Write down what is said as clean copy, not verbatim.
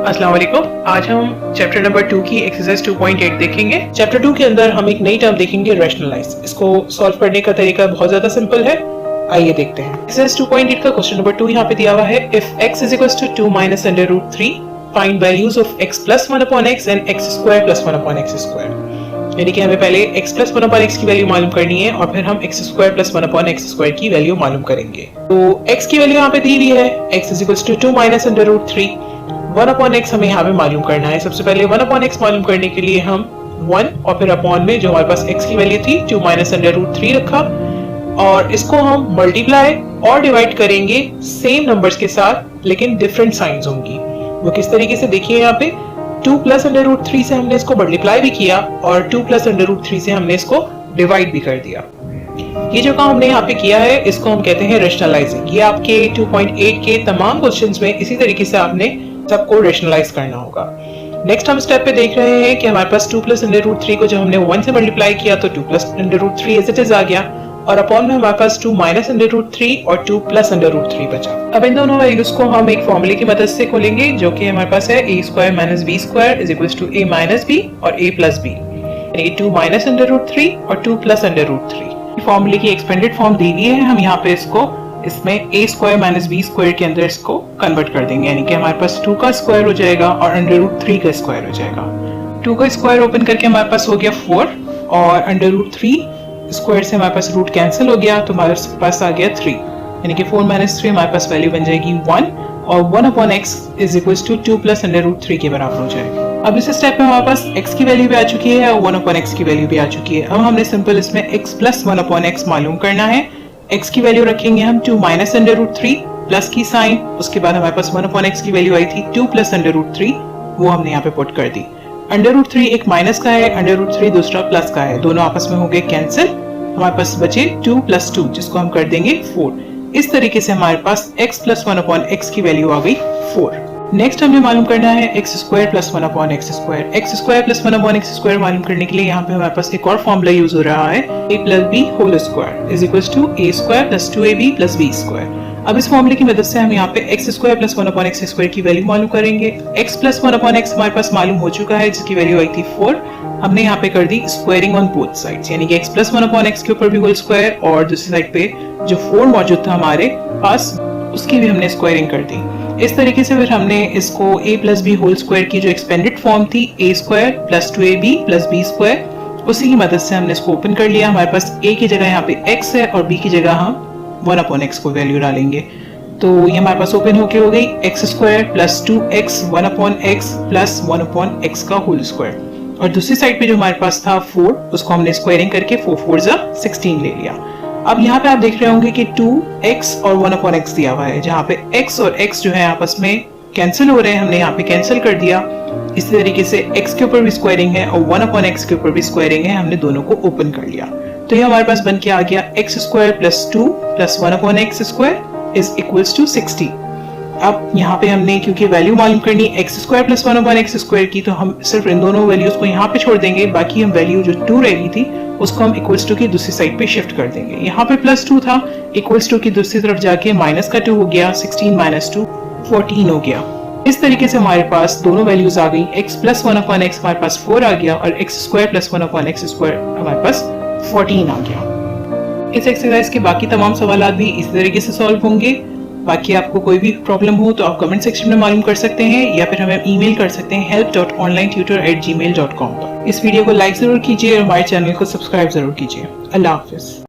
अस्सलाम वालेकुम। आज हम चैप्टर नंबर 2 की एक्सरसाइज 2.8 देखेंगे। चैप्टर 2 के अंदर हम एक नई टर्म देखेंगे, रैशनलाइज। इसको सॉल्व करने का तरीका बहुत ज्यादा सिंपल है, आइए देखते हैं। एक्सरसाइज 2.8 का क्वेश्चन नंबर 2 यहाँ पे दिया हुआ है। If x is equals to 2 minus under root 3 find values of x plus 1 upon x and x square plus 1 upon x square। यानी कि हमें पहले x प्लस 1 अपॉन x की वैल्यू मालूम करनी है और फिर हम x square plus 1 upon x square की वैल्यू मालूम करेंगे। तो x की वैल्यू यहाँ पे दी हुई है, x is equals to 2 minus under root 3। 1 upon x हमें यहाँ पे मालूम करना है। सबसे पहले 1 अपॉन x मालूम करने के लिए हम 1 और फिर अपॉन में जो हमारे पास x की वैल्यू थी 2 माइनस अंडर रूट 3 रखा और इसको हम मल्टीप्लाई और डिवाइड करेंगे सेम नंबर्स के साथ, लेकिन डिफरेंट साइंस होंगी। वो किस तरीके से देखिए, यहाँ पे 2 प्लस अंडर रूट 3 से हमने इसको मल्टीप्लाई भी किया और 2 प्लस अंडर रूट 3 से हमने इसको डिवाइड भी कर दिया। ये जो काम हमने यहाँ पे किया है इसको हम कहते हैं रैशनलाइजिंग। ये आपके 2.8 के तमाम क्वेश्चंस में इसी तरीके से आपने सबको रैशनलाइज करना होगा। नेक्स्ट हम स्टेप पे देख रहे हैं कि हमारे पास 2 प्लस अंडर रूट 3 को जब हमने 1 से मल्टीप्लाई किया तो 2 plus under root 3 as it is आ गया और अपॉन में हमारे पास 2 माइनस अंडर रूट 3 और 2 प्लस अंडर रूट 3 बचा। अब इन दोनों वैल्यूज को हम एक फॉर्मूले की मदद से खोलेंगे जो कि हमारे पास है a square minus b square is equals to a minus b और a प्लस b, यानी 2 माइनस अंडर रूट 3 और 2 प्लस अंडर रूट 3। फॉर्मूले की एक्सपेंडेड फॉर्म दी हुई है, हम यहाँ पे इसको इसमें a square minus b square के अंदर इसको कन्वर्ट कर देंगे, यानी कि हमारे पास 2 का स्क्वायर हो जाएगा और अंडर रूट 3 का स्क्वायर हो जाएगा। 2 का स्क्वायर ओपन करके हमारे पास हो गया 4 और अंडर रूट 3 स्क्वायर से हमारे पास रूट कैंसिल हो गया तो हमारे पास आ गया 3, यानी कि 4 माइनस 3 हमारे पास वैल्यू बन जाएगी 1 और 1 upon x is equals to 2 plus under root 3 के बराबर हो जाएगा। अब इस स्टेप में हमारे पास x की वैल्यू भी आ चुकी है और 1 अपॉन x की वैल्यू भी आ चुकी है। अब हमने सिंपल इसमें x प्लस 1 अपॉन x मालूम करना है। x की वैल्यू रखेंगे हम 2 माइनस अंडर रूट 3 प्लस की साइन, उसके बाद हमारे पास 1 अपॉन x की वैल्यू आई थी 2 प्लस अंडर रूट 3, वो हमने यहाँ पे पुट कर दी। अंडर रूट 3 एक माइनस का है, अंडर रूट 3 दूसरा प्लस का है, दोनों आपस में हो गए कैंसिल। हमारे पास बचे 2 प्लस 2 जिसको हम कर देंगे 4। इस तरीके से हमारे पास x प्लस 1 अपॉन x की वैल्यू आ गई 4। नेक्स्ट हमें मालूम करना है x square plus 1 upon x square. x square plus 1 upon x square मालूम करने के लिए यहाँ पे हमारे पास एक और फॉर्मूला यूज हो रहा है, a plus b whole square is equals to a square plus 2ab plus b square. अब इस फॉर्मूले की मदद से हम यहाँ पे x square plus 1 upon x square की वैल्यू मालूम करेंगे। x प्लस 1 अपॉन x हमारे पास मालूम हो चुका है जिसकी वैल्यू आई थी 4। हमने यहाँ पे कर दी स्क्वायरिंग ऑन बोथ साइड्स, यानी कि x प्लस 1 अपॉन x के ऊपर भी होल स्क्वायर और दूसरी साइड पे जो 4 मौजूद था हमारे पास उसकी भी हमने स्क्वायरिंग कर दी। इस तरीके से फिर हमने इसको a plus B whole square की जो एक्सपेंडेड फॉर्म थी a square plus 2ab plus b square, उसी की मदद से हमने इसको ओपन कर लिया। हमारे पास a की जगह यहाँ पे x है और b की जगह हम 1 अपॉन x को वैल्यू डालेंगे, तो ये हमारे पास ओपन होके हो गई x square plus 2x 1 upon x plus 1 upon x का होल स्क्वायर। और दूसरी साइड पे जो हमारे पास था 4, उसको हमने स्क्वायरिंग करके 4 4 जा 16 ले लिया। अब यहाँ पे आप देख रहे होंगे कि 2x और 1 अपॉन x दिया हुआ है, जहाँ पे x और x जो है आपस में कैंसिल हो रहे हैं, हमने यहाँ पे कैंसिल कर दिया। इसी तरीके से x के ऊपर भी स्क्वायरिंग है और 1 अपॉन x के ऊपर भी स्क्वायरिंग है, हमने दोनों को ओपन कर लिया। तो ये हमारे पास बन के आ गया x square plus 2 plus 1 upon x square is equals to 60। अब यहाँ पे हमने क्योंकि वैल्यू मालूम करनी x square plus 1 upon x square की, तो हम सिर्फ इन दोनों वैल्यूज को यहाँ पे छोड़ देंगे, बाकी हम वैल्यू जो 2 रह गई थी उसको हम इक्वल्स टू की दूसरी साइड पे शिफ्ट कर देंगे। यहाँ पे प्लस 2 था, इक्वल्स टू की दूसरी तरफ जाके माइनस का 2 हो गया, 16 माइनस 2 14 हो गया। इस तरीके से हमारे पास दोनों वैल्यूज आ गई। x प्लस 1 अपॉन x हमारे पास 4 आ गया और x square plus 1 upon x square हमारे पास 14 आ गया। इस एक्सरसाइज के बाकी तमाम सवाल भी इसी तरीके से सॉल्व होंगे। बाकी आपको कोई भी प्रॉब्लम हो तो आप कमेंट सेक्शन में मालूम कर सकते हैं या फिर हमें ईमेल कर सकते हैं help.onlinetutor@gmail.com पर। इस वीडियो को लाइक जरूर कीजिए और हमारे चैनल को सब्सक्राइब जरूर कीजिए। अल्लाह हाफिज।